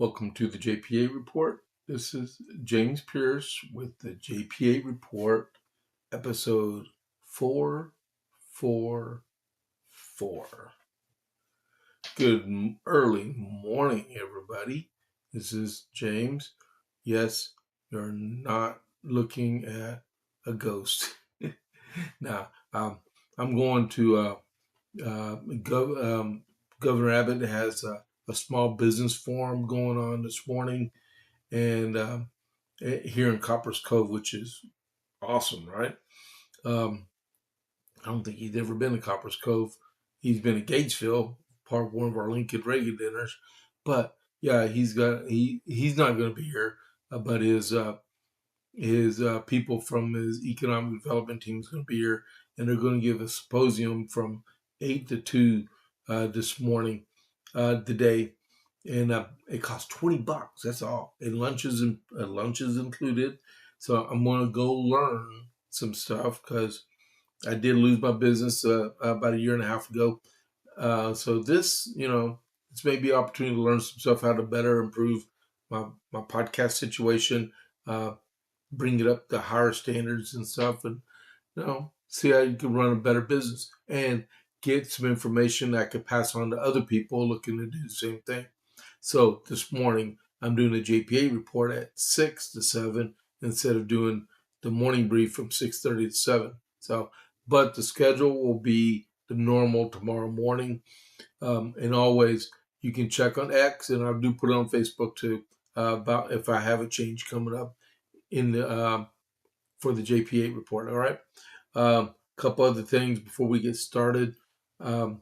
Welcome to the JP8 Report. This is James Pierce with the JP8 Report, episode 444. Good early morning, everybody. This is James. Yes, you're not looking at a ghost. Now, I'm going to Governor Abbott has a small business forum going on this morning, and here in Copper's Cove, which is awesome, right? I don't think he's ever been to Copper's Cove. He's been to Gatesville, part of one of our Lincoln Reagan dinners, but yeah, he's not going to be here, but his people from his economic development team is going to be here, and they're going to give a symposium from 8 to 2 this morning, today, and it costs $20. That's all, and lunches included. So I'm going to go learn some stuff because I did lose my business about a year and a half ago. So this, this may be an opportunity to learn some stuff, how to better improve my podcast situation. Bring it up to higher standards and stuff, and see how you can run a better business and get some information that I could pass on to other people looking to do the same thing. So this morning I'm doing a JPA report at 6 to 7 instead of doing the morning brief from 6:30 to 7. So, but the schedule will be the normal tomorrow morning. And always you can check on X, and I do put it on Facebook too, about if I have a change coming up in the for the JP8 report. All right. Couple other things before we get started. My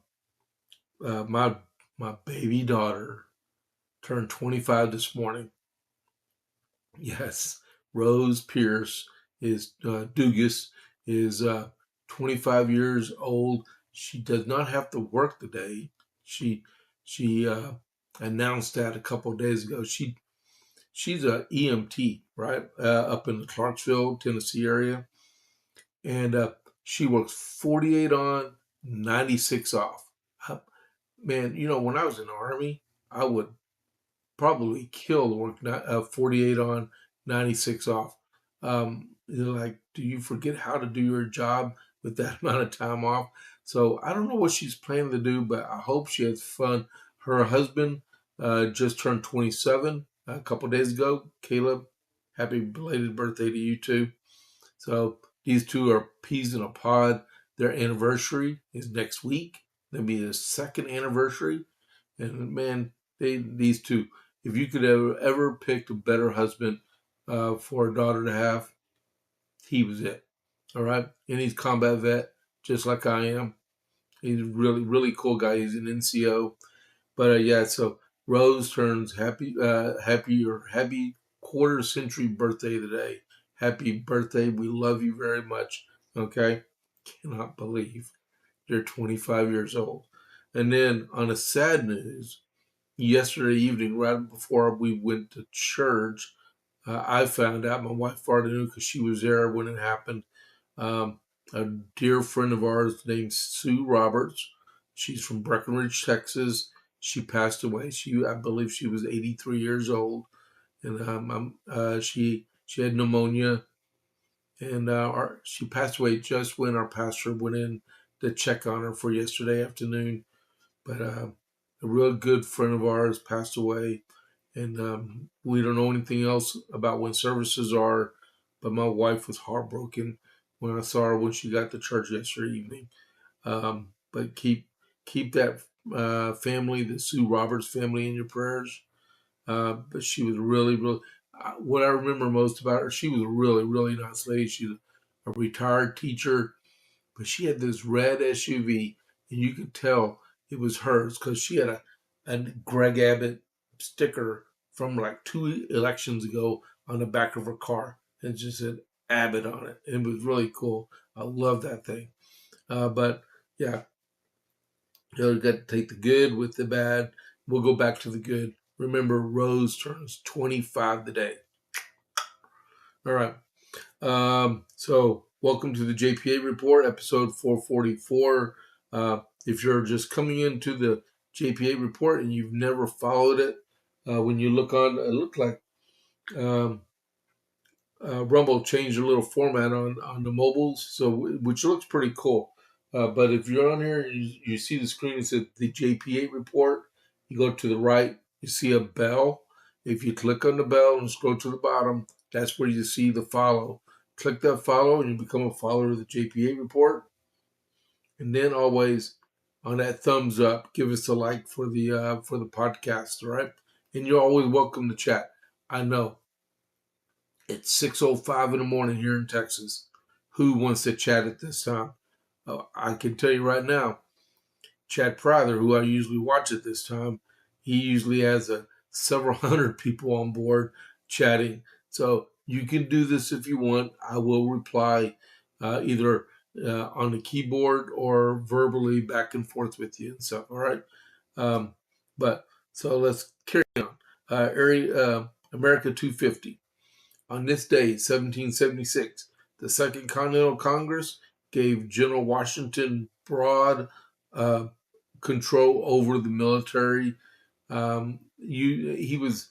baby daughter turned 25 this morning. Yes, Rose Pierce is Dugas is 25 years old. She does not have to work today. She announced that a couple of days ago. She's a EMT, right, up in the Clarksville, Tennessee area, and she works 48 on, 96 off. Man, when I was in the Army, I would probably kill to work 48 on, 96 off. Like, do you forget how to do your job with that amount of time off? So I don't know what she's planning to do, but I hope she has fun. Her husband just turned 27 a couple days ago. Caleb, happy belated birthday to you too. So these two are peas in a pod. Their anniversary is next week. That'll be the second anniversary. And man, these two, if you could ever pick a better husband for a daughter to have, he was it. All right. And he's combat vet, just like I am. He's a really, really cool guy. He's an NCO. But yeah, so Rose turns happy quarter century birthday today. Happy birthday. We love you very much. Okay. Cannot believe you're 25 years old. And then on a sad news, yesterday evening, right before we went to church, I found out, my wife already knew because she was there when it happened. A dear friend of ours named Sue Roberts. She's from Breckenridge, Texas. She passed away. I believe she was 83 years old, and she had pneumonia, and she passed away just when our pastor went in to check on her for yesterday afternoon. But a real good friend of ours passed away, and we don't know anything else about when services are. But my wife was heartbroken when I saw her when she got to church yesterday evening. But keep that family, the Sue Roberts family, in your prayers. But she was really, really. What I remember most about her, she was a really, really nice lady. She's a retired teacher, but she had this red SUV, and you could tell it was hers because she had a Greg Abbott sticker from like 2 elections ago on the back of her car, and it just said Abbott on it. It was really cool. I love that thing. But yeah, you got to take the good with the bad. We'll go back to the good. Remember, Rose turns 25 today. All right. So welcome to the JPA report, episode 444. If you're just coming into the JPA report and you've never followed it, When you look on, it looked like um, Rumble changed a little format on the mobiles, so which looks pretty cool. But if you're on here, you see the screen. It says the JP8 report. You go to the right, you see a bell. If you click on the bell and scroll to the bottom, that's where you see the follow. Click that follow, and you become a follower of the JP8 report. And then always on that thumbs up, give us a like for the podcast, all right? And you're always welcome to chat. I know it's 6:05 in the morning here in Texas. Who wants to chat at this time? I can tell you right now, Chad Prather, who I usually watch at this time, he usually has several hundred people on board chatting. So you can do this if you want. I will reply either on the keyboard or verbally back and forth with you and stuff. All right. Um, but so let's carry on. America 250. On this day, 1776, the Second Continental Congress gave General Washington broad uh, control over the military. He was,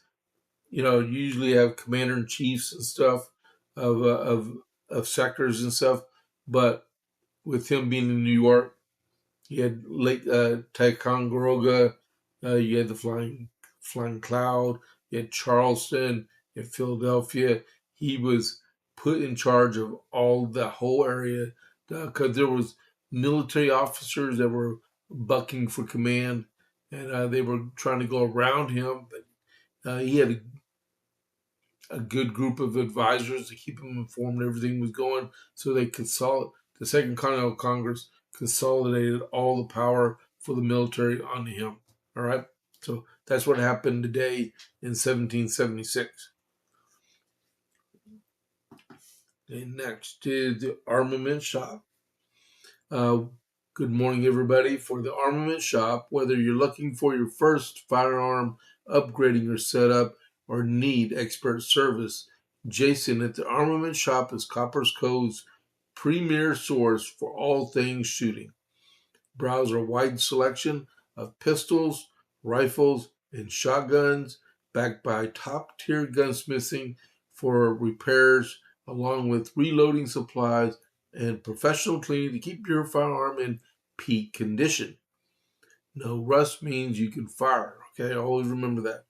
usually have commander in chiefs and stuff of sectors and stuff, but with him being in New York, you had Lake Ticonderoga, you had the Flying Cloud, you had Charleston, you had Philadelphia. He was put in charge of the whole area because there was military officers that were bucking for command, and they were trying to go around him. But he had a good group of advisors to keep him informed everything was going. So the Second Continental Congress consolidated all the power for the military onto him. All right. So that's what happened today in 1776. And next is the armament shop. Uh, Good morning, everybody. For the armament shop, whether you're looking for your first firearm, upgrading your setup, or need expert service, Jason at the armament shop is Copper's Cove's premier source for all things shooting. Browse our wide selection of pistols, rifles, and shotguns backed by top tier gunsmithing for repairs, along with reloading supplies and professional cleaning to keep your firearm in peak condition. No rust means you can fire. Okay, always remember that.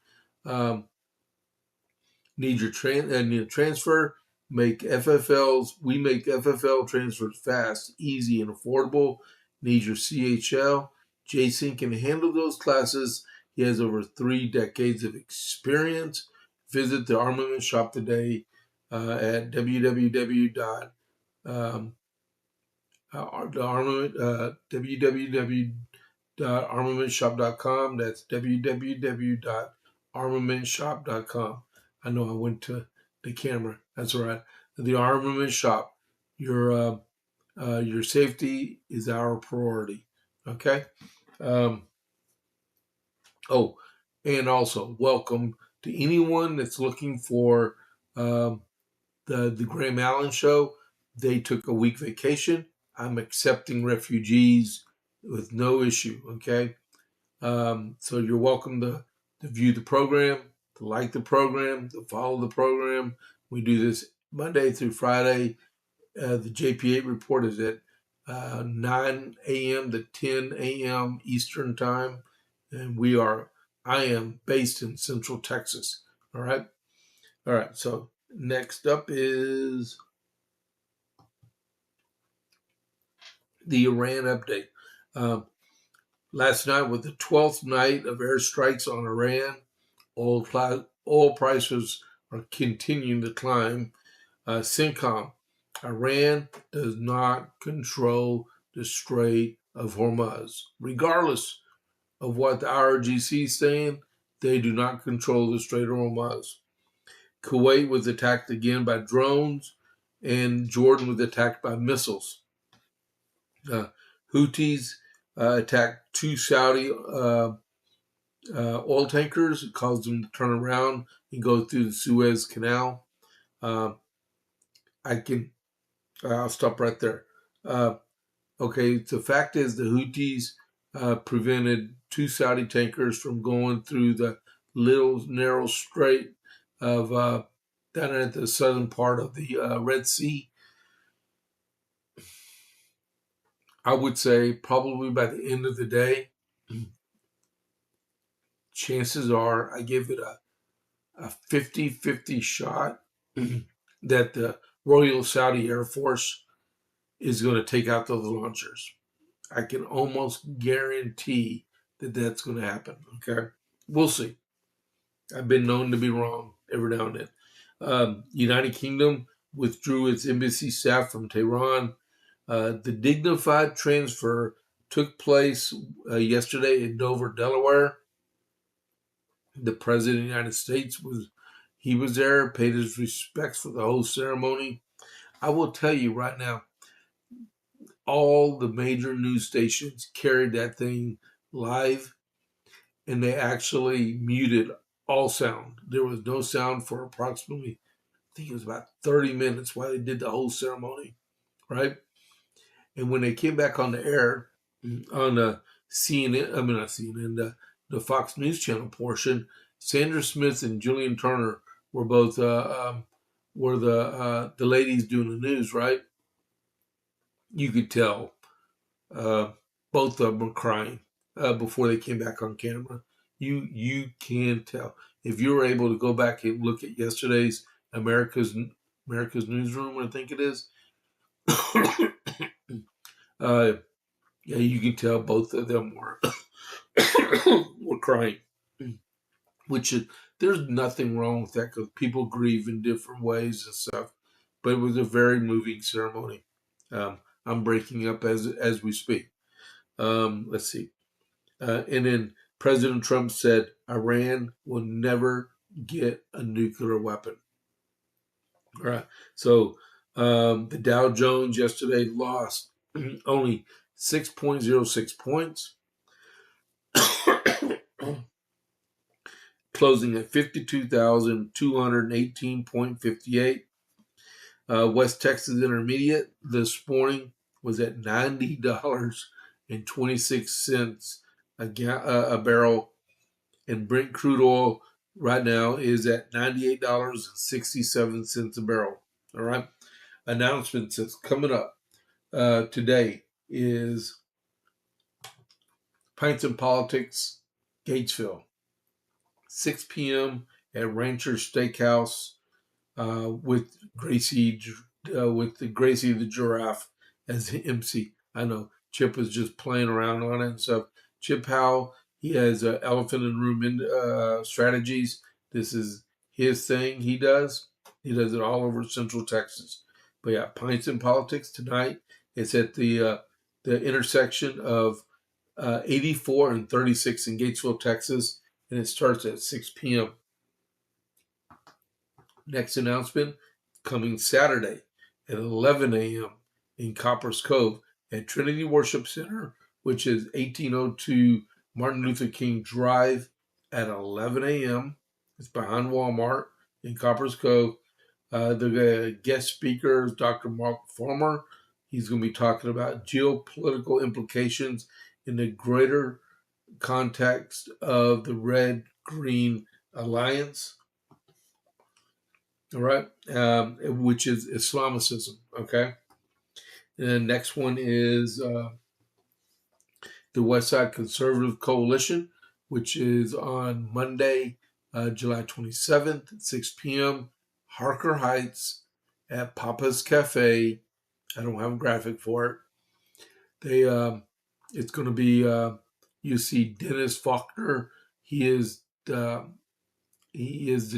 Need a transfer? Make FFLs. We make FFL transfers fast, easy, and affordable. Need your CHL? Jason can handle those classes. He has over 3 decades of experience. Visit the armament shop today at www. Www.armamentshop.com. That's www.armamentshop.com. I know I went to the camera. That's right. The Armament Shop. Your safety is our priority. Okay. Um, and also welcome to anyone that's looking for um, the Graham Allen show. They took a week vacation. I'm accepting refugees with no issue. Okay. So you're welcome to view the program, to like the program, to follow the program. We do this Monday through Friday. The JP8 report is at 9 a.m. to 10 a.m. Eastern time. And I am based in Central Texas. All right. All right. So next up is the Iran update. Last night, with the 12th night of airstrikes on Iran, oil prices are continuing to climb. CENTCOM, Iran does not control the Strait of Hormuz. Regardless of what the IRGC is saying, they do not control the Strait of Hormuz. Kuwait was attacked again by drones, and Jordan was attacked by missiles. Houthis attacked 2 Saudi oil tankers. It caused them to turn around and go through the Suez Canal. I'll stop right there. Okay, the fact is the Houthis prevented 2 Saudi tankers from going through the little narrow strait of down at the southern part of the Red Sea. I would say probably by the end of the day, chances are I give it a 50-50 shot that the Royal Saudi Air Force is going to take out those launchers. I can almost guarantee that that's going to happen. Okay, we'll see. I've been known to be wrong every now and then. United Kingdom withdrew its embassy staff from Tehran. The dignified transfer took place yesterday in Dover, Delaware. The President of the United States was there, paid his respects for the whole ceremony. I will tell you right now, all the major news stations carried that thing live, and they actually muted all sound. There was no sound for approximately, I think it was about 30 minutes while they did the whole ceremony, right? And when they came back on the air on the CNN, I mean not CNN, the Fox News Channel portion, Sandra Smith and Julian Turner were both were the ladies doing the news, right? You could tell both of them were crying before they came back on camera. You can tell if you were able to go back and look at yesterday's America's Newsroom, I think it is. Yeah, you can tell both of them were were crying. Which is, there's nothing wrong with that because people grieve in different ways and stuff. But it was a very moving ceremony. I'm breaking up as we speak. Let's see. And then President Trump said Iran will never get a nuclear weapon. All right. So the Dow Jones yesterday lost only 6.06 points, closing at 52,218.58. West Texas Intermediate this morning was at $90.26 a barrel, and Brent crude oil right now is at $98.67 a barrel. All right. Announcements that's coming up today is Pints and Politics, Gatesville, 6 p.m. at Rancher Steakhouse with Gracie the Giraffe as the MC. I know Chip was just playing around on it and stuff. Chip Howell, he has Elephant in Room strategies. This is his thing. He does it all over Central Texas. But yeah, Pints and Politics tonight. It's at the intersection of 84 and 36 in Gatesville, Texas, and it starts at 6 p.m. Next announcement coming Saturday at 11 a.m. in Coppers Cove at Trinity Worship Center, which is 1802 Martin Luther King Drive at 11 a.m. It's behind Walmart in Coppers Cove. The guest speaker is Dr. Mark Farmer. He's going to be talking about geopolitical implications in the greater context of the Red-Green Alliance. All right, which is Islamicism. Okay, and the next one is the West Side Conservative Coalition, which is on Monday, July 27th at 6 p.m. Harker Heights at Papa's Cafe. I don't have a graphic for it. It's going to be you see Dennis Faulkner. He is the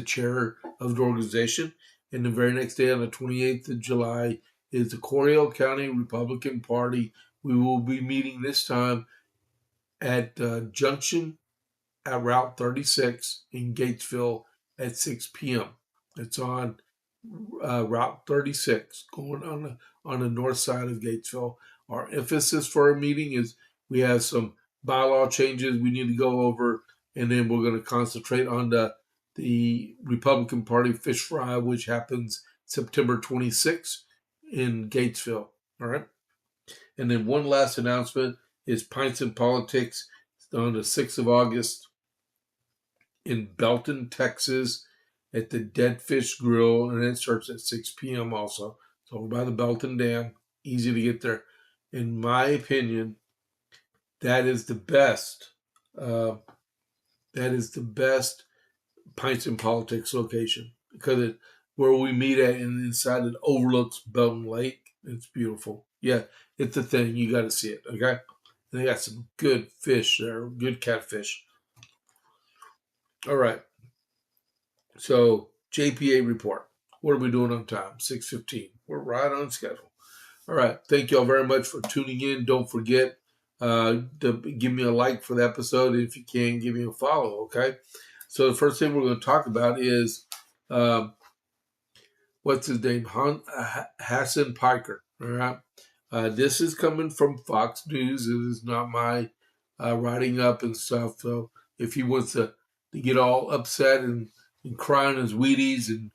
chair of the organization. And the very next day, on the 28th of July, is the Coryell County Republican Party. We will be meeting this time at Junction at Route 36 in Gatesville at 6 p.m. It's on Route 36, going on the north side of Gatesville. Our emphasis for our meeting is we have some bylaw changes we need to go over, and then we're going to concentrate on the Republican Party Fish Fry, which happens September 26th in Gatesville. All right. And then one last announcement is Pints and Politics on the 6th of August in Belton, Texas, at the Dead Fish Grill, and it starts at 6 p.m. also. It's over by the Belton Dam. Easy to get there. In my opinion, that is the best. That is the best Pints and Politics location because where we meet at and inside it overlooks Belton Lake. It's beautiful. Yeah, it's a thing. You got to see it. Okay, and they got some good fish there, good catfish. All right. So JP8 report. What are we doing on time? 6:15. We're right on schedule. All right. Thank you all very much for tuning in. Don't forget to give me a like for the episode. If you can, give me a follow. Okay. So the first thing we're going to talk about is what's his name? Hassan Piker. All right. This is coming from Fox News. It is not my writing up and stuff. So if he wants to get all upset and cry on his Wheaties and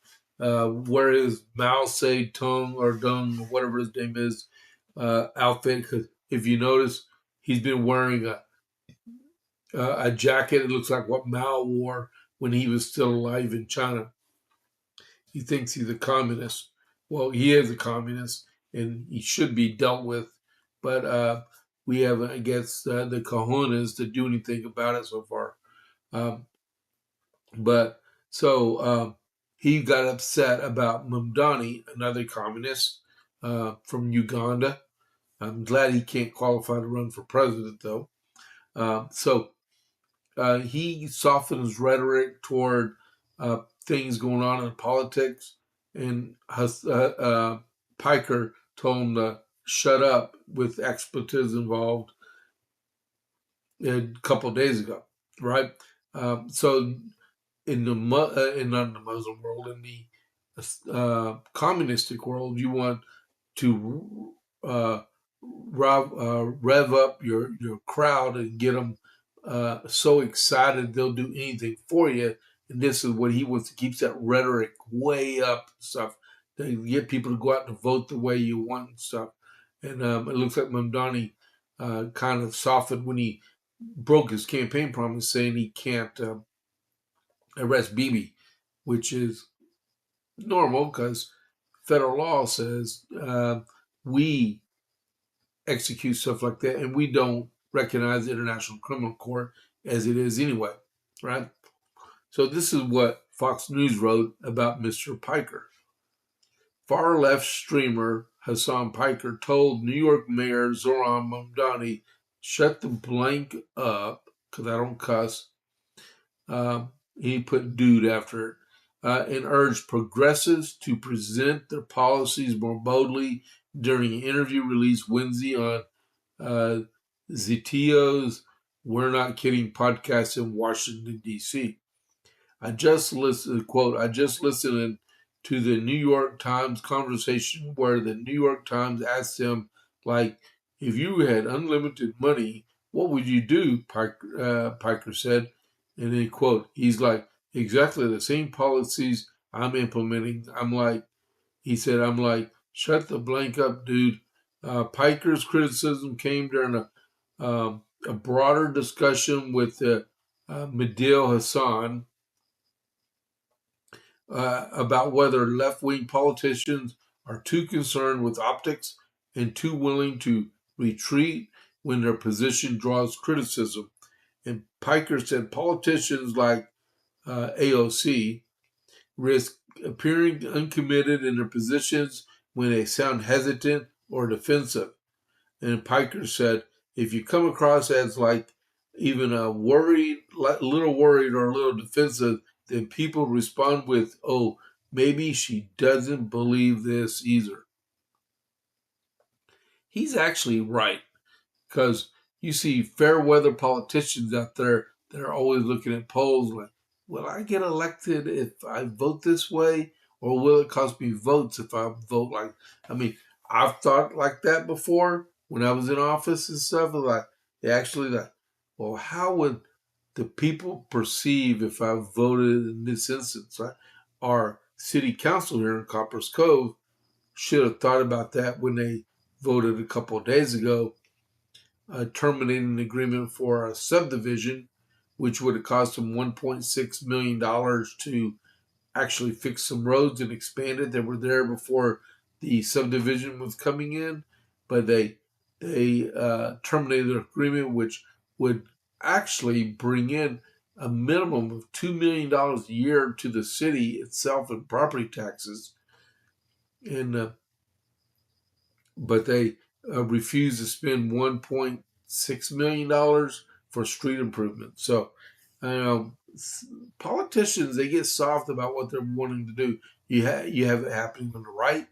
wear his Mao Say Tung or Dung, or whatever his name is, outfit, because if you notice, he's been wearing a jacket that looks like what Mao wore when he was still alive in China. He thinks he's a communist. Well, he is a communist, and he should be dealt with. But we haven't, I guess, the cojones to do anything about it so far. But so he got upset about Mumdani, another communist from Uganda. I'm glad he can't qualify to run for president, though. So he softened his rhetoric toward things going on in politics, and Piker told him to shut up with expletives involved a couple of days ago, right? So in the not in the Muslim world, in the communistic world, you want to rev up your crowd and get them so excited they'll do anything for you. And this is what he wants to keep that rhetoric way up and stuff. To get people to go out and vote the way you want and stuff. And it looks like Mamdani kind of softened when he broke his campaign promise, saying he can't arrest Bibi, which is normal because federal law says we execute stuff like that, and we don't recognize the International Criminal Court as it is anyway, right? So this is what Fox News wrote about Mr. Piker. Far left streamer Hassan Piker told New York Mayor Zoran Mamdani, shut the blank up, because I don't cuss. He put dude after it, and urged progressives to present their policies more boldly during an interview released Wednesday on Zitio's We're Not Kidding podcast in Washington, D.C. I just listened to the New York Times conversation where the New York Times asked him, like, if you had unlimited money, what would you do? Piker said. And then, quote, he's like, exactly the same policies I'm implementing. He said, I'm like, shut the blank up, dude. Piker's criticism came during a broader discussion with Medill Hassan about whether left-wing politicians are too concerned with optics and too willing to retreat when their position draws criticism. And Piker said politicians like AOC risk appearing uncommitted in their positions when they sound hesitant or defensive. And Piker said, if you come across as like even a little worried or a little defensive, then people respond with, oh, maybe she doesn't believe this either. He's actually right, because you see fair weather politicians out there that are always looking at polls like, will I get elected if I vote this way? Or will it cost me votes if I vote like, I've thought like that before when I was in office and stuff. Like, they actually like, well, how would the people perceive if I voted in this instance? Right? Our city council here in Coppers Cove should have thought about that when they voted a couple of days ago, terminating the agreement for a subdivision which would have cost them $1.6 million to actually fix some roads and expand it that were there before the subdivision was coming in. But they terminated their agreement, which would actually bring in a minimum of $2 million a year to the city itself in property taxes. And but they refused to spend $1.6 million for street improvements. So politicians, they get soft about what they're wanting to do. You have it happening on the right,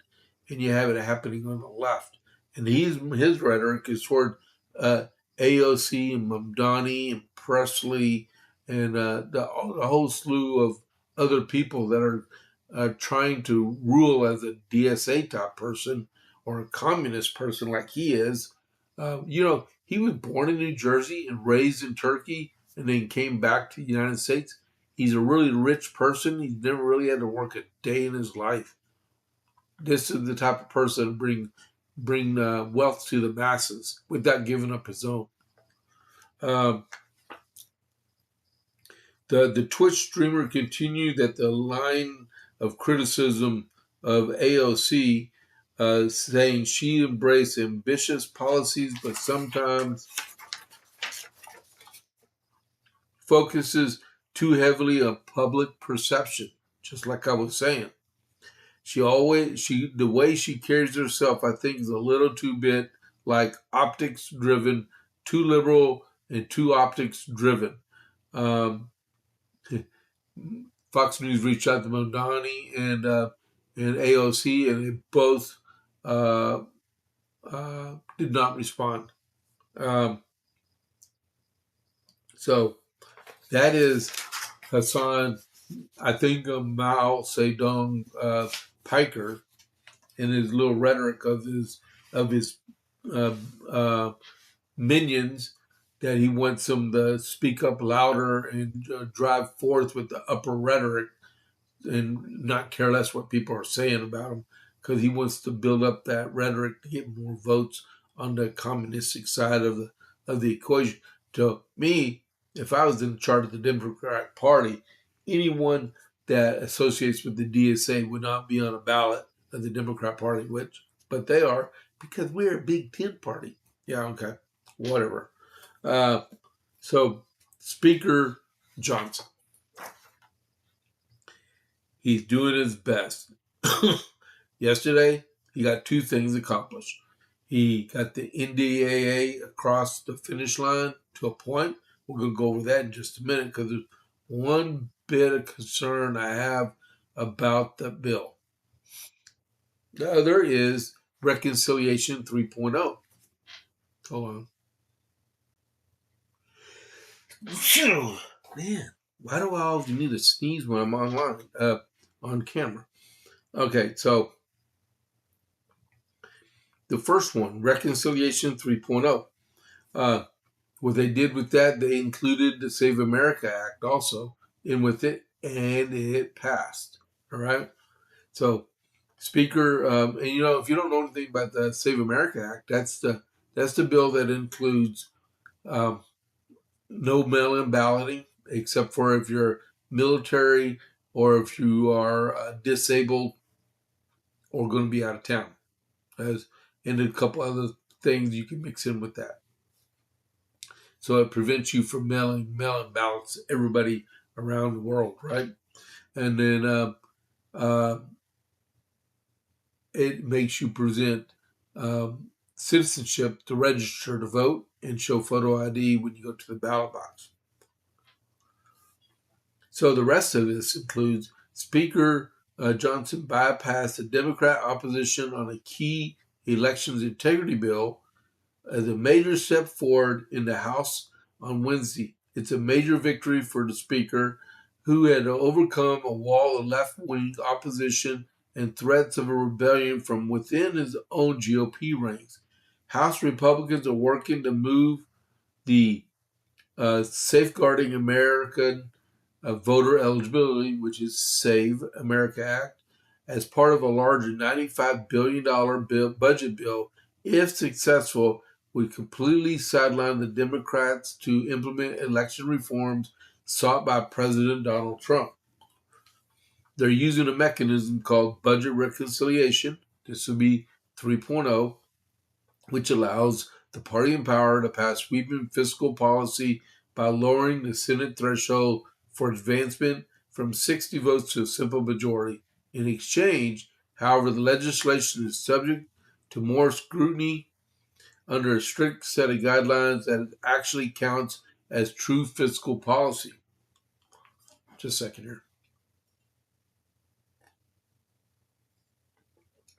and you have it happening on the left. And his rhetoric is toward AOC and Mamdani and Presley and the whole slew of other people that are trying to rule as a DSA type person or a communist person like he is. He was born in New Jersey and raised in Turkey and then came back to the United States. He's a really rich person. He's never really had to work a day in his life. This is the type of person to bring wealth to the masses without giving up his own. The Twitch streamer continued that the line of criticism of AOC, saying she embraced ambitious policies, but sometimes focuses too heavily on public perception. Just like I was saying, the way she carries herself, I think, is a little too bit like optics driven, too liberal and too optics driven. Fox News reached out to Mondani and AOC, and they both did not respond. So that is Hassan, I think, Mao Zedong Piker, in his little rhetoric of his minions, that he wants them to speak up louder and drive forth with the upper rhetoric and not care less what people are saying about him, because he wants to build up that rhetoric to get more votes on the communistic side of the equation. To me, if I was in charge of the Democratic Party, anyone that associates with the DSA would not be on a ballot of the Democrat Party, but they are, because we're a Big Tent party. Yeah, okay, whatever. So Speaker Johnson, he's doing his best. Yesterday, he got two things accomplished. He got the NDAA across the finish line to a point. We're going to go over that in just a minute, because there's one bit of concern I have about the bill. The other is Reconciliation 3.0. Hold on. Man, why do I always need to sneeze when I'm online, on camera? Okay, so the first one, Reconciliation 3.0. What they did with that, they included the Save America Act also in with it, and it passed. All right. So, Speaker, and if you don't know anything about the Save America Act, that's the bill that includes no mail-in balloting, except for if you're military or if you are disabled or going to be out of town. And a couple other things you can mix in with that. So it prevents you from mailing ballots to everybody around the world, right? And then it makes you present citizenship to register to vote and show photo ID when you go to the ballot box. So the rest of this includes Speaker Johnson bypassed the Democrat opposition on a key elections integrity bill as a major step forward in the House on Wednesday. It's a major victory for the Speaker, who had overcome a wall of left-wing opposition and threats of a rebellion from within his own GOP ranks. House Republicans are working to move the Safeguarding American Voter Eligibility, which is Save America Act, as part of a larger $95 billion budget bill. If successful, would completely sideline the Democrats to implement election reforms sought by President Donald Trump. They're using a mechanism called budget reconciliation. This would be 3.0, which allows the party in power to pass sweeping fiscal policy by lowering the Senate threshold for advancement from 60 votes to a simple majority. In exchange, however, the legislation is subject to more scrutiny under a strict set of guidelines that actually counts as true fiscal policy. Just a second here.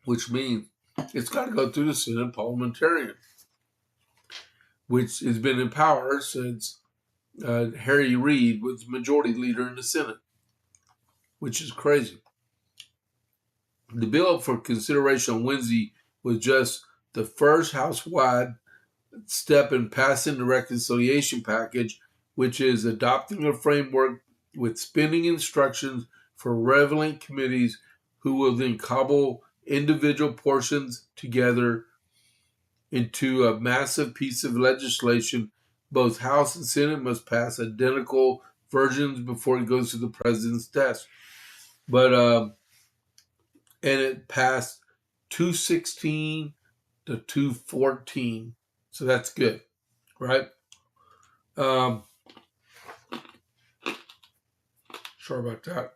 Which means it's got to go through the Senate parliamentarian, which has been in power since Harry Reid was majority leader in the Senate, which is crazy. The bill up for consideration on Wednesday was just the first House-wide step in passing the reconciliation package, which is adopting a framework with spending instructions for relevant committees who will then cobble individual portions together into a massive piece of legislation. Both House and Senate must pass identical versions before it goes to the president's desk. But and it passed 216 to 214, so that's good, right? Sorry about that.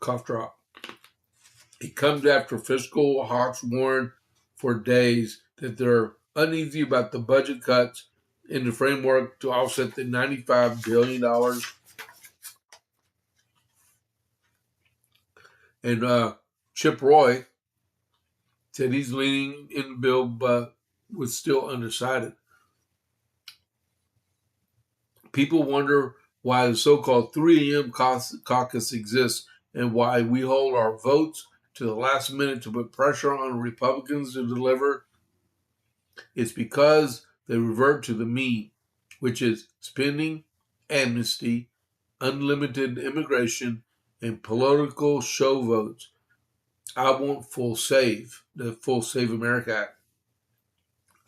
Cough drop. It comes after fiscal hawks warned for days that they're uneasy about the budget cuts in the framework to offset the $95 billion. And Chip Roy said he's leaning in the bill, but was still undecided. People wonder why the so-called 3 a.m. caucus exists and why we hold our votes to the last minute to put pressure on Republicans to deliver. It's because they revert to the mean, which is spending, amnesty, unlimited immigration, and political show votes. I want the Full Save America Act.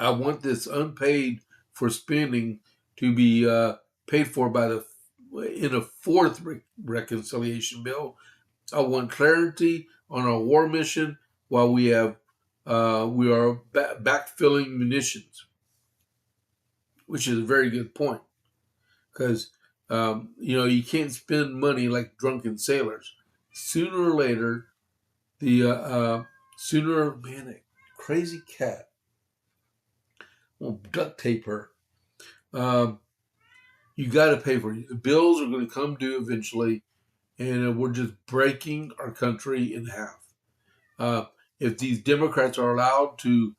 I want this unpaid for spending to be paid for in a fourth reconciliation bill. I want clarity on our war mission while we are backfilling munitions, which is a very good point because you can't spend money like drunken sailors. Sooner or later, that crazy cat will duct tape her. You got to pay for it. The bills are going to come due eventually, and we're just breaking our country in half. If these Democrats are allowed to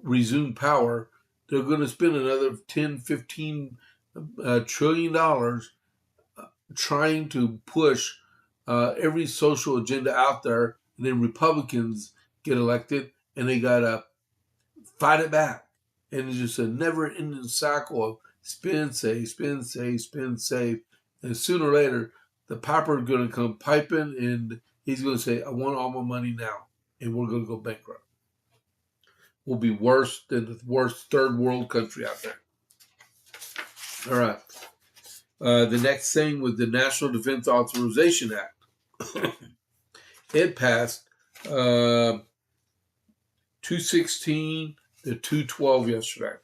resume power, they're going to spend another $10-15 trillion trying to push every social agenda out there, and then Republicans get elected, and they got to fight it back. And it's just a never-ending cycle of spend, save, spend, save, spend, save. And sooner or later, the piper's going to come piping, and he's going to say, I want all my money now. And we're going to go bankrupt. We'll be worse than the worst third world country out there. All right. The next thing was the National Defense Authorization Act. It passed 216 to 212 yesterday.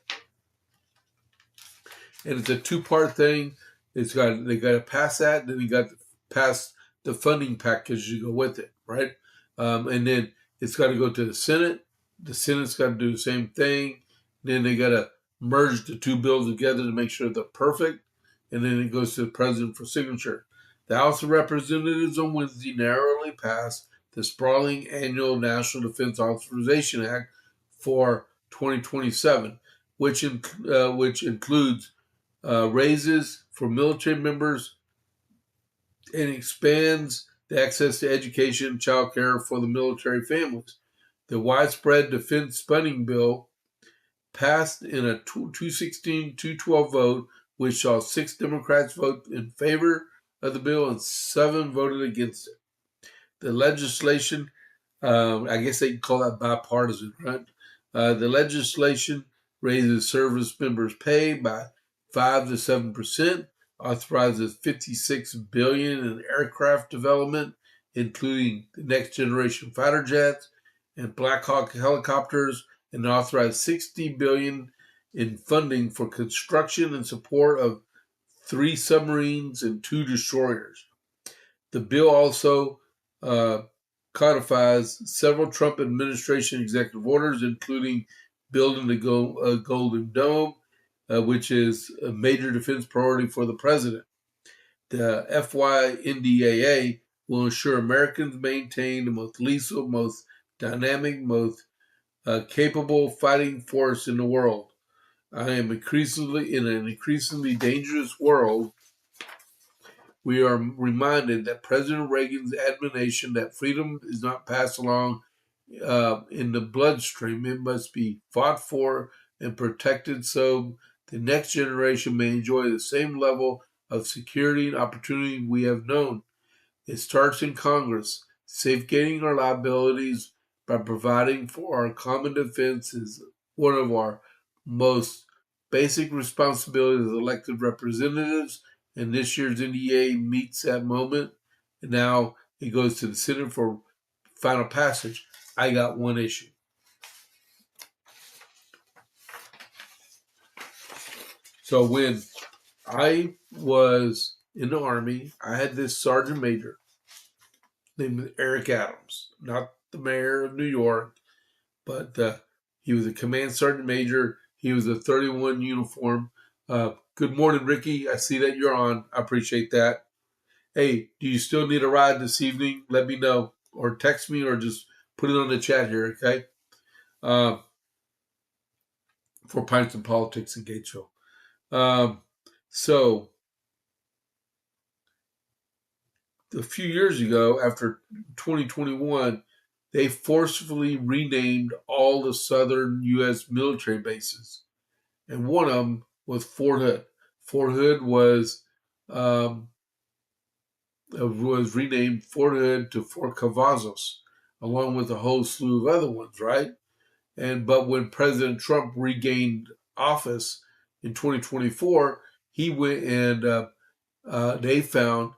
And it's a two-part thing. They got to pass that, and then they got to pass the funding package to go with it, right? And then it's got to go to the Senate. The Senate's got to do the same thing. Then they got to merge the two bills together to make sure they're perfect. And then it goes to the president for signature. The House of Representatives on Wednesday narrowly passed the sprawling annual National Defense Authorization Act for 2027, which includes raises for military members and expands the access to education and child care for the military families. The widespread defense spending bill passed in a 216-212 vote, which saw 6 Democrats vote in favor of the bill and 7 voted against it. The legislation, I guess they can call that bipartisan, right? The legislation raises service members' pay by 5 to 7%, authorizes $56 billion in aircraft development, including the next generation fighter jets and Black Hawk helicopters, and authorized $60 billion in funding for construction and support of 3 submarines and 2 destroyers. The bill also codifies several Trump administration executive orders, including building the Golden Dome, which is a major defense priority for the president. The FYNDAA will ensure Americans maintain the most lethal, most dynamic, most capable fighting force in the world. I am in an increasingly dangerous world. We are reminded that President Reagan's admonition that freedom is not passed along in the bloodstream. It must be fought for and protected so the next generation may enjoy the same level of security and opportunity we have known. It starts in Congress. Safeguarding our liabilities by providing for our common defense is one of our most basic responsibilities as elected representatives, and this year's NDA meets that moment. And now it goes to the Senate for final passage. I got one issue. So when I was in the Army, I had this sergeant major named Eric Adams, not the mayor of New York, but he was a command sergeant major. He was a 31 uniform. Good morning, Ricky. I see that you're on. I appreciate that. Hey, do you still need a ride this evening? Let me know, or text me, or just put it on the chat here, okay? For Pints and Politics in Gatesville. So a few years ago, after 2021, they forcefully renamed all the southern U.S. military bases, and one of them was Fort Hood. Fort Hood was renamed Fort Hood to Fort Cavazos, along with a whole slew of other ones, right? But when President Trump regained office in 2024, he went and they found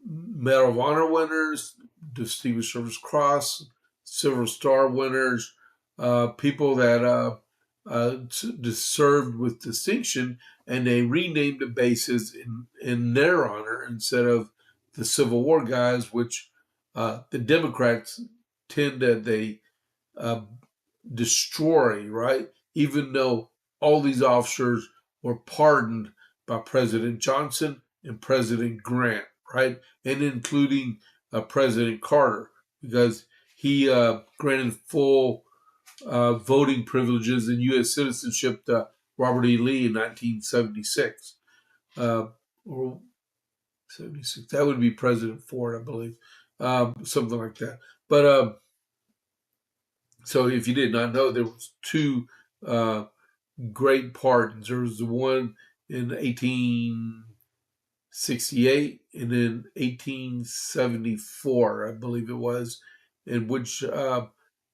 Medal of Honor winners, Distinguished Service Cross, Silver Star winners, people that served with distinction, and they renamed the bases in their honor instead of the Civil War guys, which the Democrats tend to destroy, right? Even though all these officers were pardoned by President Johnson and President Grant, right? And including President Carter, because he granted full voting privileges and U.S. citizenship to Robert E. Lee in 1976. Or 76. That would be President Ford, I believe. Something like that. But so if you did not know, there was 2 great pardons. There was the one in 1868 and then 1874, I believe it was, in which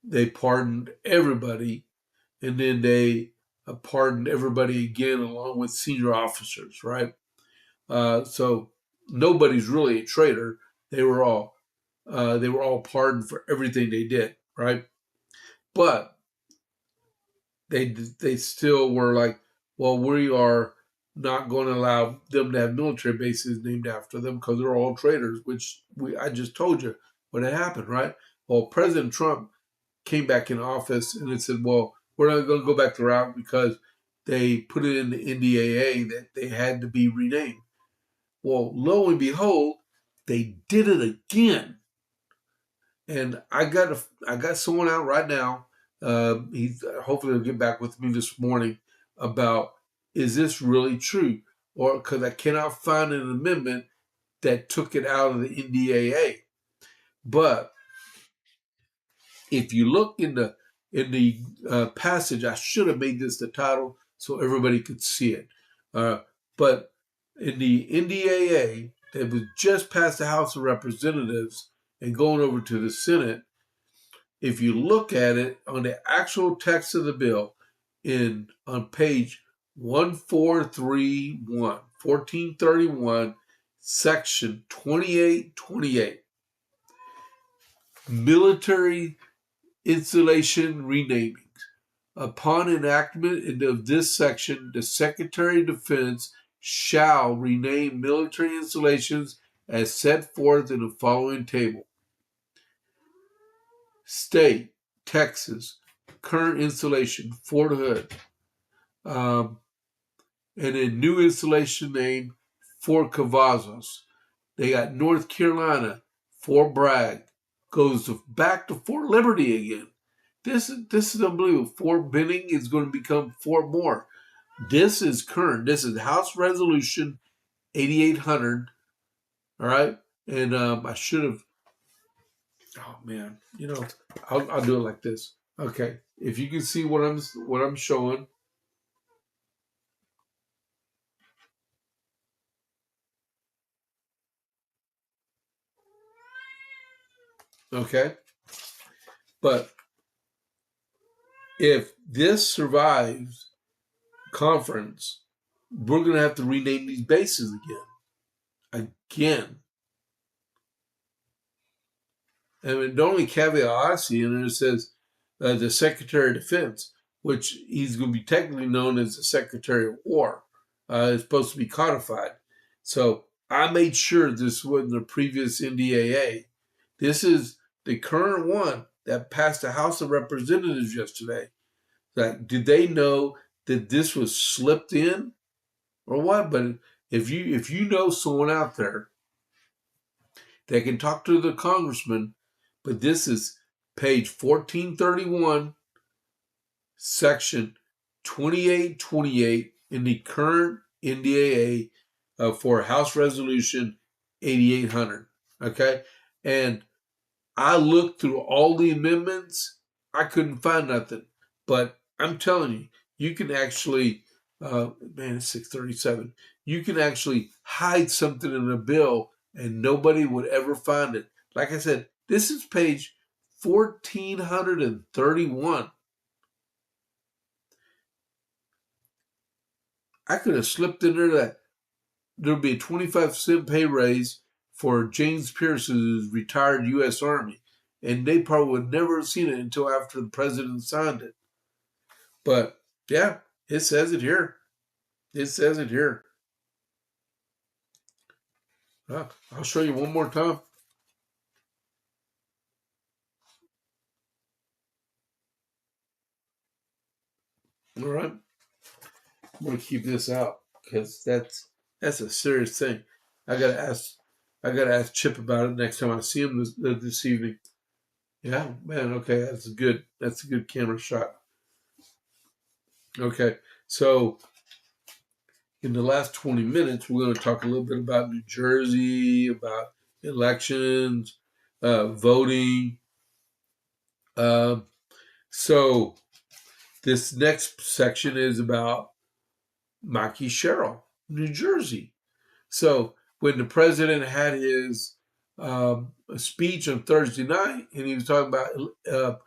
they pardoned everybody, and then they pardoned everybody again along with senior officers, right? So nobody's really a traitor. They were all pardoned for everything they did, right? But they still were like, well, we are not going to allow them to have military bases named after them because they're all traitors, which I just told you what had happened, right? Well, President Trump came back in office and it said, well, we're not going to go back the route because they put it in the NDAA that they had to be renamed. Well, lo and behold, they did it again. And I got someone out right now. He's hopefully he'll get back with me this morning about, is this really true? Or because I cannot find an amendment that took it out of the NDAA. But if you look in the passage, I should have made this the title so everybody could see it. But in the NDAA that was just passed the House of Representatives and going over to the Senate, if you look at it on the actual text of the bill, on page 1431, section 2828, military installation renaming. Upon enactment of this section, the Secretary of Defense shall rename military installations as set forth in the following table. State, Texas, current installation, Fort Hood. And a new installation name, Fort Cavazos. They got North Carolina, Fort Bragg. Goes back to Fort Liberty again. This is unbelievable. Fort Benning is going to become Fort Moore. This is current. This is House Resolution 8800. All right, and I should have. Oh man, I'll do it like this. Okay, if you can see what I'm showing. Okay, but if this survives conference, we're going to have to rename these bases again. I mean, the only caveat I see in it says the Secretary of Defense, which he's going to be technically known as the Secretary of War. It's supposed to be codified. So I made sure this wasn't the previous NDAA. This is the current one that passed the House of Representatives yesterday. Like, did they know that this was slipped in or what? But if you know someone out there that can talk to the congressman, but this is page 1431, section 2828 in the current NDAA for House Resolution 8800. Okay, and I looked through all the amendments. I couldn't find nothing. But I'm telling you, you can actually, it's 637. You can actually hide something in a bill and nobody would ever find it. Like I said, this is page 1431. I could have slipped in there that there'll be a 25-cent pay raise for James Pierce, who's retired U.S. Army. And they probably would never have seen it until after the president signed it. But yeah, it says it here. It says it here. I'll show you one more time. All right. I'm gonna keep this out because that's a serious thing. I gotta ask Chip about it next time I see him this evening. Yeah, man. Okay, that's a good camera shot. Okay, so in the last 20 minutes, we're going to talk a little bit about New Jersey, about elections, voting. So this next section is about Mikey Sherrill, New Jersey. So when the president had his speech on Thursday night, and he was talking about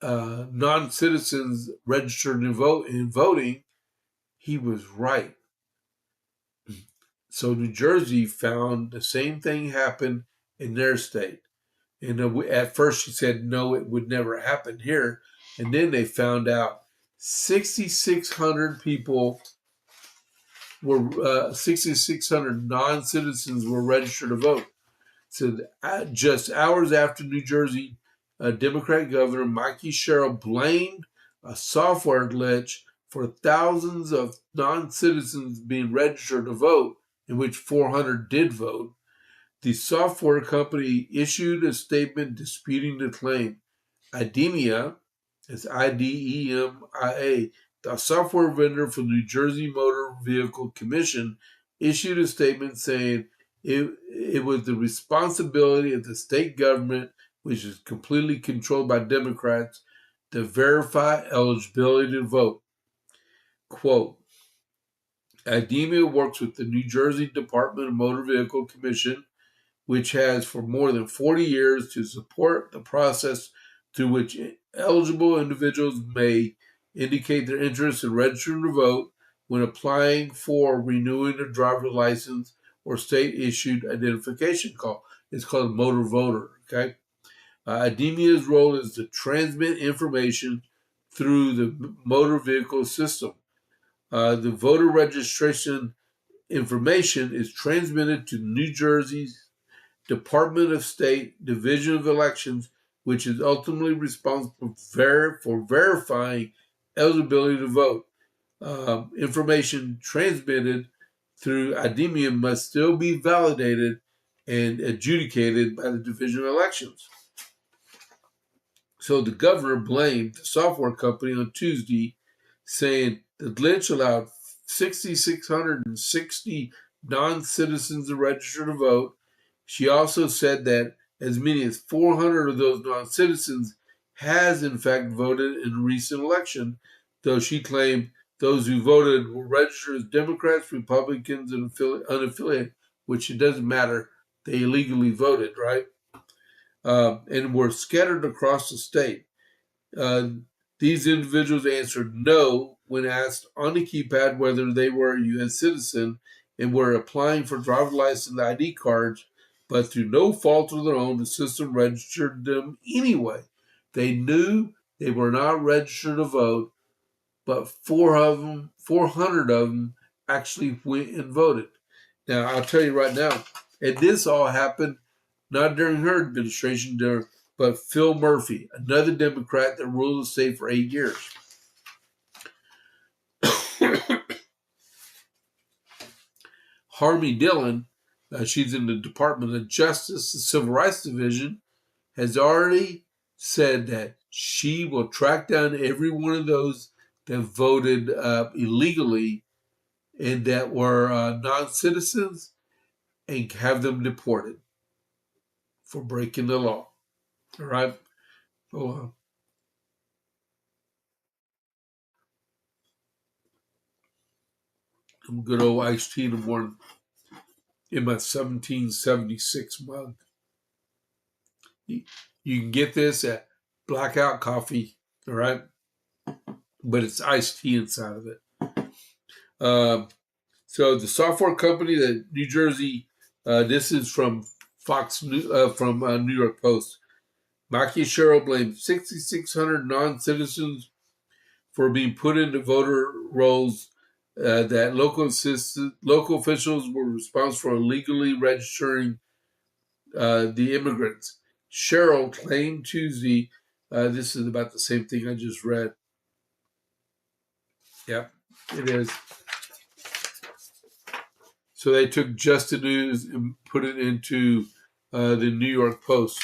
non-citizens registered to vote in voting, he was right. So New Jersey found the same thing happened in their state. And at first she said, no, it would never happen here. And then they found out 6,600 people were, 6,600 non-citizens were registered to vote. So just hours after New Jersey Democratic Governor Mikey Sherrill blamed a software glitch for thousands of non-citizens being registered to vote, in which 400 did vote, the software company issued a statement disputing the claim. IDEMIA, it's IDEMIA, the software vendor for the New Jersey Motor Vehicle Commission, issued a statement saying it was the responsibility of the state government, which is completely controlled by Democrats, to verify eligibility to vote. Quote, IDEMIA works with the New Jersey Department of Motor Vehicle Commission, which has for more than 40 years to support the process through which eligible individuals may indicate their interest in registering to vote when applying for renewing a driver's license or state-issued identification card. It's called a motor voter, okay? IDEMIA's role is to transmit information through the motor vehicle system. The voter registration information is transmitted to New Jersey's Department of State Division of Elections, which is ultimately responsible for verifying eligibility to vote. Information transmitted through IDEMIA must still be validated and adjudicated by the Division of Elections. So the governor blamed the software company on Tuesday, saying the glitch allowed 6,660 non-citizens to register to vote. She also said that as many as 400 of those non-citizens has in fact voted in a recent election, though she claimed those who voted were registered as Democrats, Republicans, and unaffiliated, which it doesn't matter. They illegally voted, right? And were scattered across the state. These individuals answered no when asked on the keypad whether they were a U.S. citizen and were applying for driver's license ID cards, but through no fault of their own, the system registered them anyway. They knew they were not registered to vote, but 400 of them actually went and voted. Now, I'll tell you right now, and this all happened not during her administration, but Phil Murphy, another Democrat that ruled the state for 8 years. Harmy Dillon, she's in the Department of Justice, the Civil Rights Division, has already said that she will track down every one of those that voted illegally and that were non-citizens and have them deported for breaking the law. All right? Some good old iced tea in the morning in my 1776 mug. You can get this at Blackout Coffee, all right? But it's iced tea inside of it. So the software company that New Jersey, this is from New York Post. Maki Cheryl blamed 6,600 non-citizens for being put into voter rolls that local officials were responsible for illegally registering the immigrants. Cheryl claimed Tuesday, this is about the same thing I just read. Yep, it is. So they took Just the News and put it into the New York Post.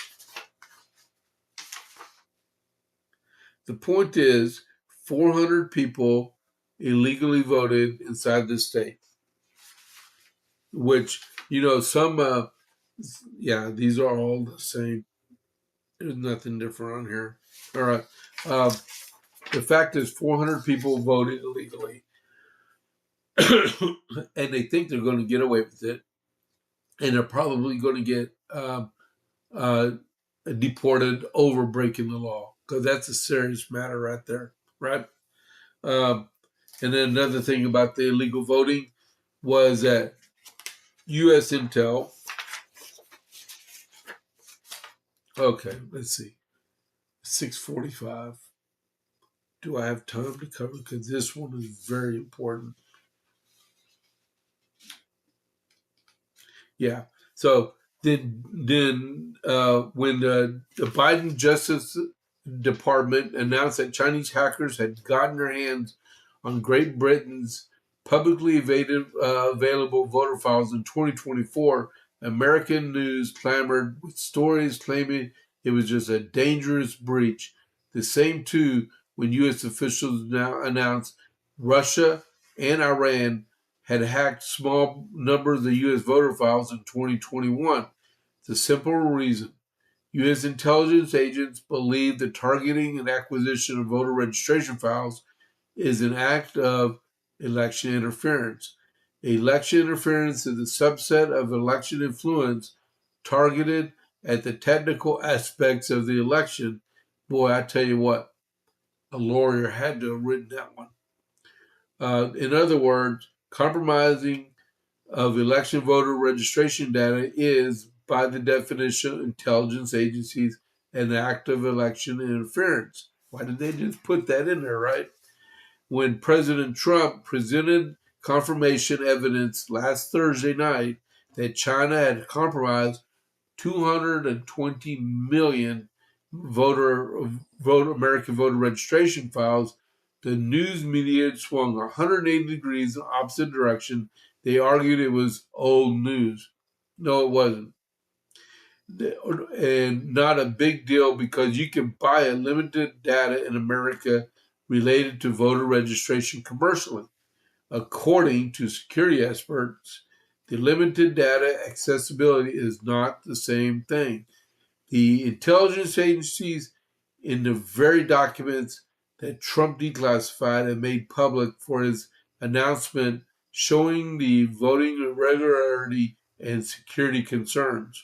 The point is, 400 people illegally voted inside the state, which, some, these are all the same. There's nothing different on here. All right. The fact is 400 people voted illegally, and they think they're going to get away with it, and they're probably going to get deported over breaking the law, because that's a serious matter right there, right? And then another thing about the illegal voting was that U.S. Intel, okay, let's see, 6:45. Do I have time to cover? Because this one is very important. Yeah. So then when the Biden Justice Department announced that Chinese hackers had gotten their hands on Great Britain's publicly available voter files in 2024, American news clamored with stories claiming it was just a dangerous breach. The same too when U.S. officials now announced Russia and Iran had hacked small numbers of U.S. voter files in 2021. The simple reason U.S. intelligence agents believe the targeting and acquisition of voter registration files is an act of election interference. Election interference is a subset of election influence targeted at the technical aspects of the election. Boy, I tell you what, A lawyer had to have written that one. In other words, compromising of election voter registration data is, by the definition, intelligence agencies an act of election interference. Why did they just put that in there, right? When President Trump presented confirmation evidence last Thursday night that China had compromised 220 million American voter registration files, the news media swung 180 degrees in the opposite direction. They argued it was old news. No, it wasn't. And not a big deal because you can buy unlimited data in America related to voter registration commercially. According to security experts, the limited data accessibility is not the same thing. The intelligence agencies, in the very documents that Trump declassified and made public for his announcement showing the voting irregularity and security concerns.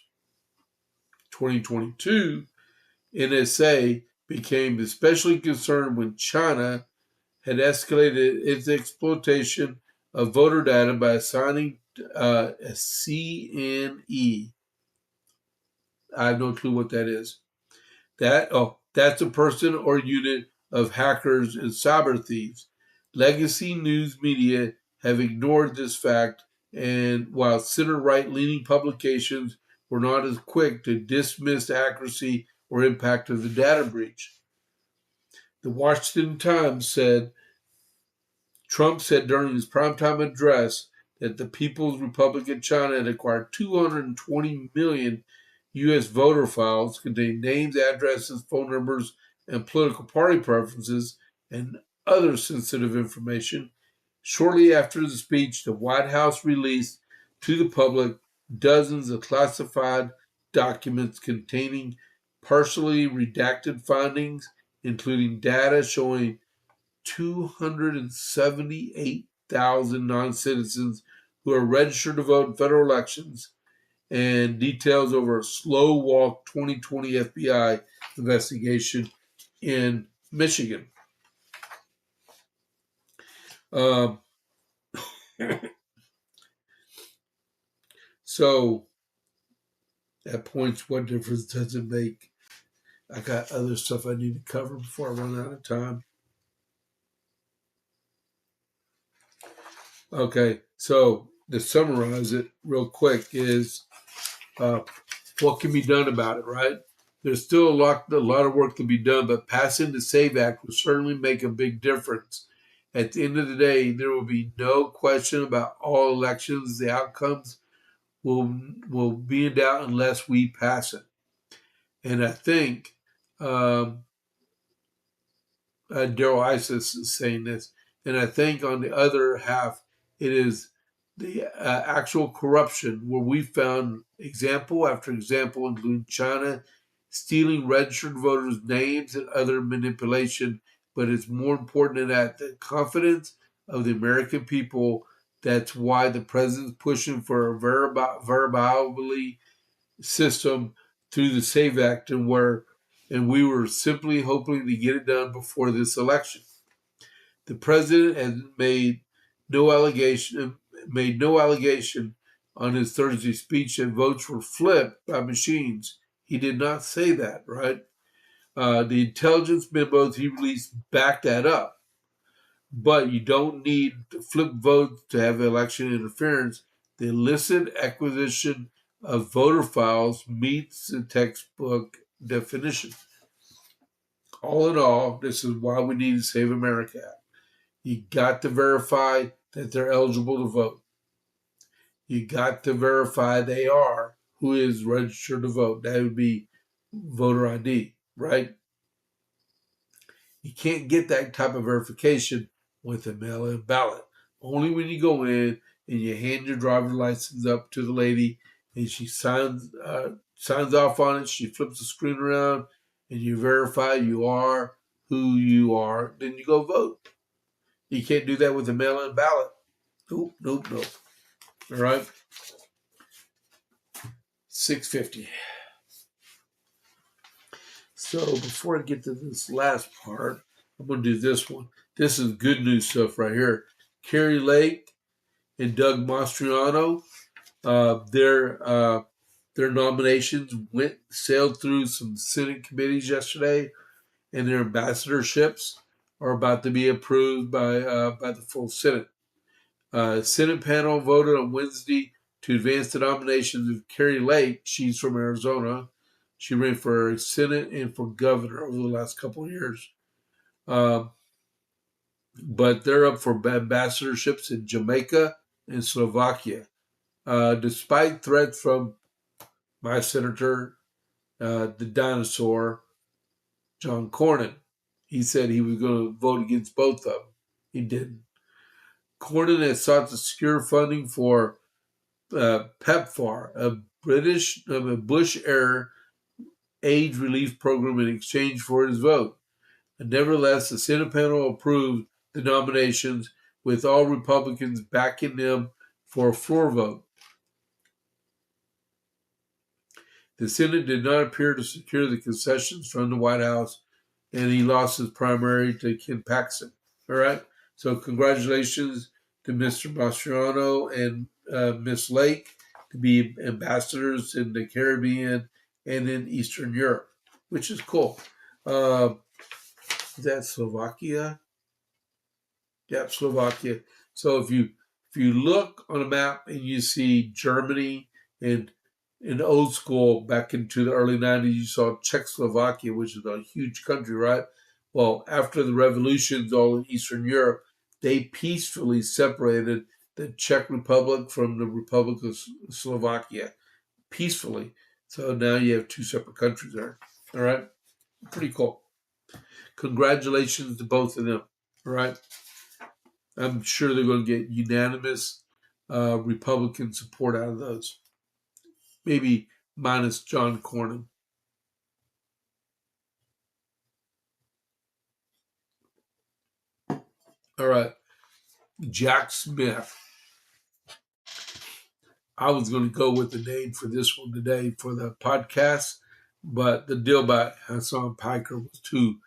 2022, NSA became especially concerned when China had escalated its exploitation of voter data by assigning a CNE. I have no clue what that is. That's a person or unit of hackers and cyber thieves. Legacy news media have ignored this fact, and while center-right leaning publications were not as quick to dismiss accuracy or impact of the data breach. The Washington Times said Trump said during his primetime address that the People's Republic of China had acquired 220 million U.S. voter files containing names, addresses, phone numbers, and political party preferences, and other sensitive information. Shortly after the speech, the White House released to the public dozens of classified documents containing partially redacted findings, including data showing 278,000 non-citizens who are registered to vote in federal elections, and details over a slow walk 2020 FBI investigation in Michigan. So at points, what difference does it make? I got other stuff I need to cover before I run out of time. Okay, so to summarize it real quick is what can be done about it, right? There's still a lot of work to be done, but passing the SAVE Act will certainly make a big difference. At the end of the day, there will be no question about all elections. The outcomes will be in doubt unless we pass it. And I think Daryl Isis is saying this, and I think on the other half, it is the actual corruption where we found example after example, including China stealing registered voters' names and other manipulation. But it's more important than that, the confidence of the American people. That's why the president's pushing for a verifiability system through the SAVE Act, and we were simply hoping to get it done before this election. The president has made no allegation on his Thursday speech that votes were flipped by machines. He did not say that, right? The intelligence memos he released back that up. But you don't need to flip votes to have election interference. The illicit acquisition of voter files meets the textbook definition. All in all, this is why we need to Save America Act. You got to verify that they're eligible to vote. You got to verify they are who is registered to vote. That would be voter ID, right? You can't get that type of verification with a mail-in ballot. Only when you go in and you hand your driver's license up to the lady and she signs off on it, she flips the screen around and you verify you are who you are, then you go vote. You can't do that with a mail-in ballot. Nope. All right? 6:50. So before I get to this last part, I'm going to do this one. This is good news stuff right here. Carrie Lake and Doug Mastriano, their nominations sailed through some Senate committees yesterday, and their ambassadorships are about to be approved by the full Senate. Senate panel voted on Wednesday to advance the nominations of Carrie Lake. She's from Arizona. She ran for Senate and for governor over the last couple of years. But they're up for ambassadorships in Jamaica and Slovakia. Despite threats from my senator, the dinosaur, John Cornyn. He said he was going to vote against both of them. He didn't. Cornyn has sought to secure funding for PEPFAR, a Bush-era AIDS relief program, in exchange for his vote. And nevertheless, the Senate panel approved the nominations, with all Republicans backing them for a floor vote. The Senate did not appear to secure the concessions from the White House, and he lost his primary to Ken Paxton. All right. So congratulations to Mr. Mastriano and Miss Lake to be ambassadors in the Caribbean and in Eastern Europe, which is cool. Is that Slovakia? Yeah, Slovakia. So if you look on a map and you see Germany, and in old school back into the early 90s, you saw Czechoslovakia, which is a huge country, right? Well, after the revolutions all in Eastern Europe, they peacefully separated the Czech Republic from the Republic of Slovakia, peacefully. So now you have two separate countries there. All right? Pretty cool. Congratulations to both of them. All right? I'm sure they're going to get unanimous Republican support out of those. Maybe minus John Cornyn. All right. Jack Smith. I was going to go with the name for this one today for the podcast, but the deal by Hassan Piker was too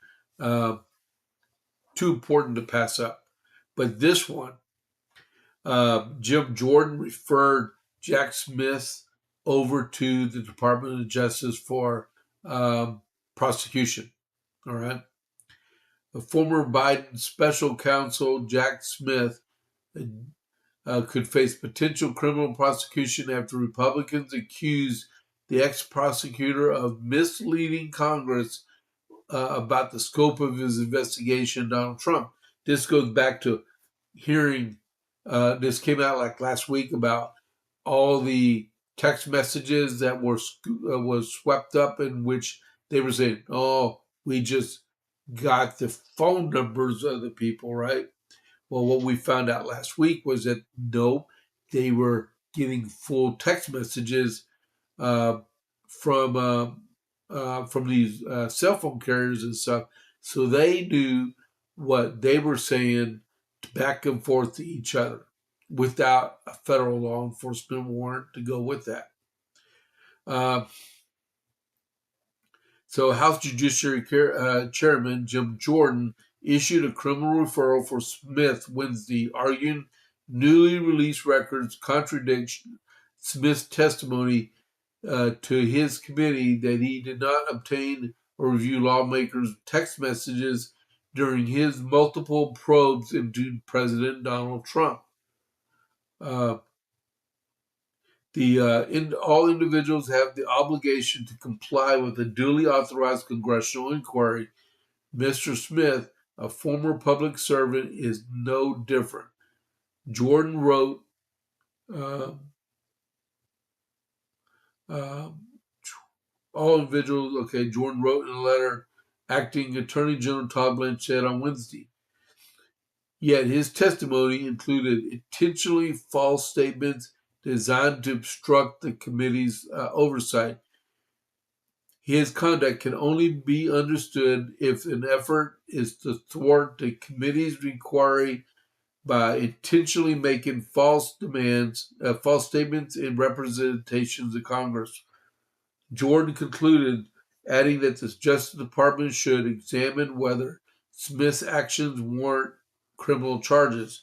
important to pass up. But this one, Jim Jordan referred Jack Smith over to the Department of Justice for prosecution. All right. The former Biden special counsel, Jack Smith, could face potential criminal prosecution after Republicans accused the ex-prosecutor of misleading Congress about the scope of his investigation of Donald Trump. This goes back to hearing, this came out like last week, about all the text messages that was swept up, in which they were saying, oh, we just got the phone numbers of the people, right? Well, what we found out last week was that no, they were getting full text messages from these cell phone carriers and stuff, so they knew what they were saying back and forth to each other without a federal law enforcement warrant to go with that. So House Judiciary Chairman Jim Jordan issued a criminal referral for Smith Wednesday, arguing newly released records contradict Smith's testimony to his committee that he did not obtain or review lawmakers' text messages during his multiple probes into President Donald Trump. All individuals have the obligation to comply with a duly authorized congressional inquiry. Mr. Smith, a former public servant, is no different. Jordan wrote, Jordan wrote in a letter, Acting Attorney General Todd Blanchett on Wednesday. Yet his testimony included intentionally false statements designed to obstruct the committee's oversight. His conduct can only be understood if an effort is to thwart the committee's inquiry by intentionally making false statements in representations of Congress. Jordan concluded, adding that the Justice Department should examine whether Smith's actions warrant criminal charges.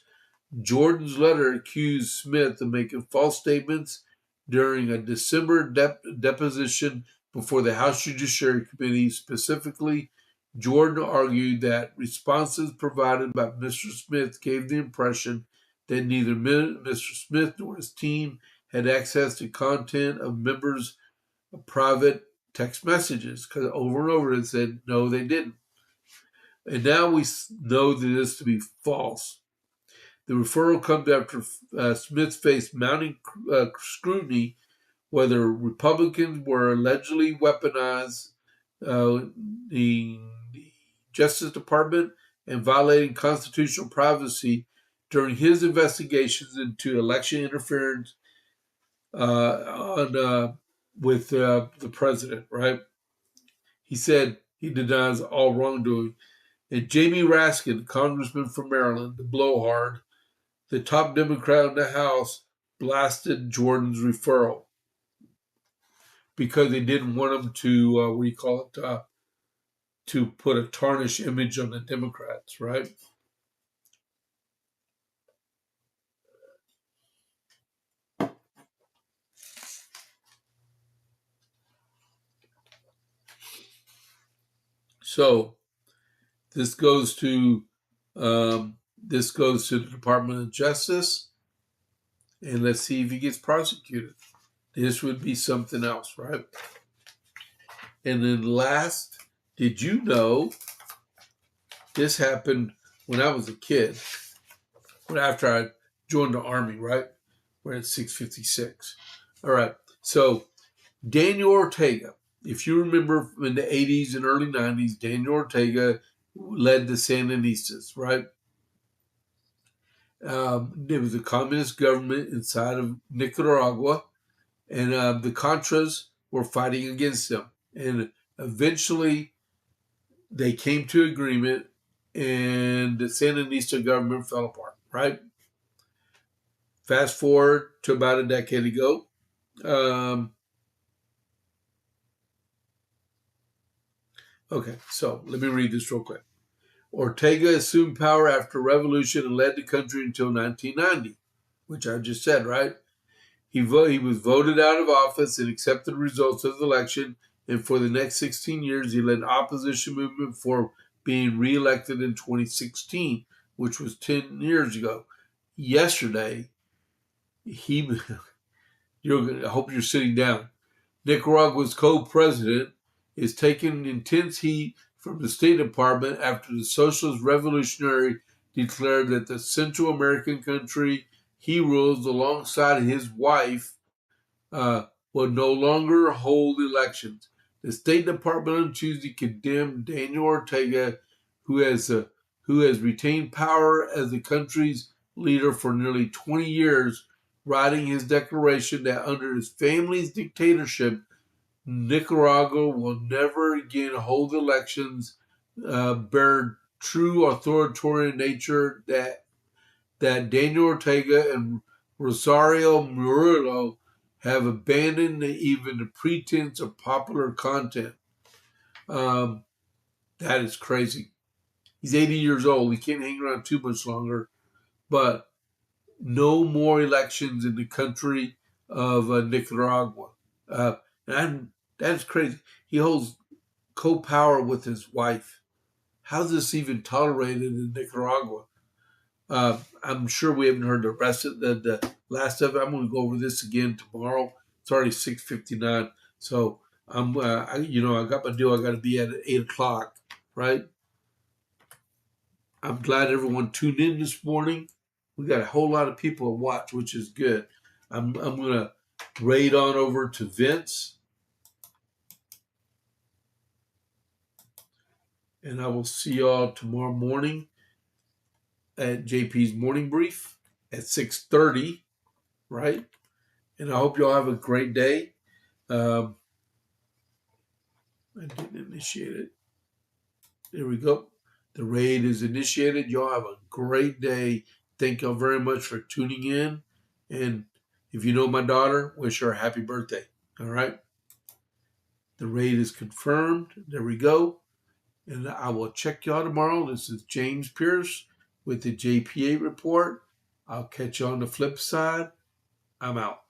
Jordan's letter accused Smith of making false statements during a December deposition before the House Judiciary Committee. Specifically, Jordan argued that responses provided by Mr. Smith gave the impression that neither Mr. Smith nor his team had access to content of members' private text messages, because over and over it said, no, they didn't. And now we know this to be false. The referral comes after Smith faced mounting scrutiny whether Republicans were allegedly weaponized the Justice Department and violating constitutional privacy during his investigations into election interference with the president, right? He said he denies all wrongdoing. And Jamie Raskin, congressman from Maryland, the blowhard, the top Democrat in the House, blasted Jordan's referral because they didn't want him to, to put a tarnished image on the Democrats, right? So this goes to the Department of Justice, and let's see if he gets prosecuted. This would be something else, right? And then last, did you know this happened when I was a kid? After I joined the Army, right? We're at 656. All right. So Daniel Ortega, if you remember in the 80s and early 90s, Daniel Ortega led the Sandinistas, right? There was a communist government inside of Nicaragua, and the Contras were fighting against them. And eventually they came to agreement, and the Sandinista government fell apart, right? Fast forward to about a decade ago. Okay, so let me read this real quick. Ortega assumed power after revolution and led the country until 1990, which I just said, right? He was voted out of office and accepted the results of the election, and for the next 16 years, he led opposition movement before being reelected in 2016, which was 10 years ago. Yesterday, I hope you're sitting down. Nicaragua's co-president is taking intense heat from the State Department after the Socialist Revolutionary declared that the Central American country he rules alongside his wife will no longer hold elections. The State Department on Tuesday condemned Daniel Ortega, who has retained power as the country's leader for nearly 20 years, writing his declaration that under his family's dictatorship, Nicaragua will never again hold elections, bear true authoritarian nature that Daniel Ortega and Rosario Murillo have abandoned even the pretense of popular content. That is crazy. He's 80 years old. He can't hang around too much longer. But no more elections in the country of Nicaragua. And that's crazy. He holds co-power with his wife. How's this even tolerated in Nicaragua? I'm sure we haven't heard the rest of the last of it. I'm going to go over this again tomorrow. It's already 6:59, so I got my deal. I got to be at 8:00, right? I'm glad everyone tuned in this morning. We got a whole lot of people to watch, which is good. I'm going to raid on over to Vince, and I will see y'all tomorrow morning at JP's morning brief at 6:30, right? And I hope y'all have a great day. I didn't initiate it. There we go. The raid is initiated. Y'all have a great day. Thank y'all very much for tuning in. And if you know my daughter, wish her a happy birthday. All right. The raid is confirmed. There we go. And I will check y'all tomorrow. This is James Pierce with the JP8 report. I'll catch you on the flip side. I'm out.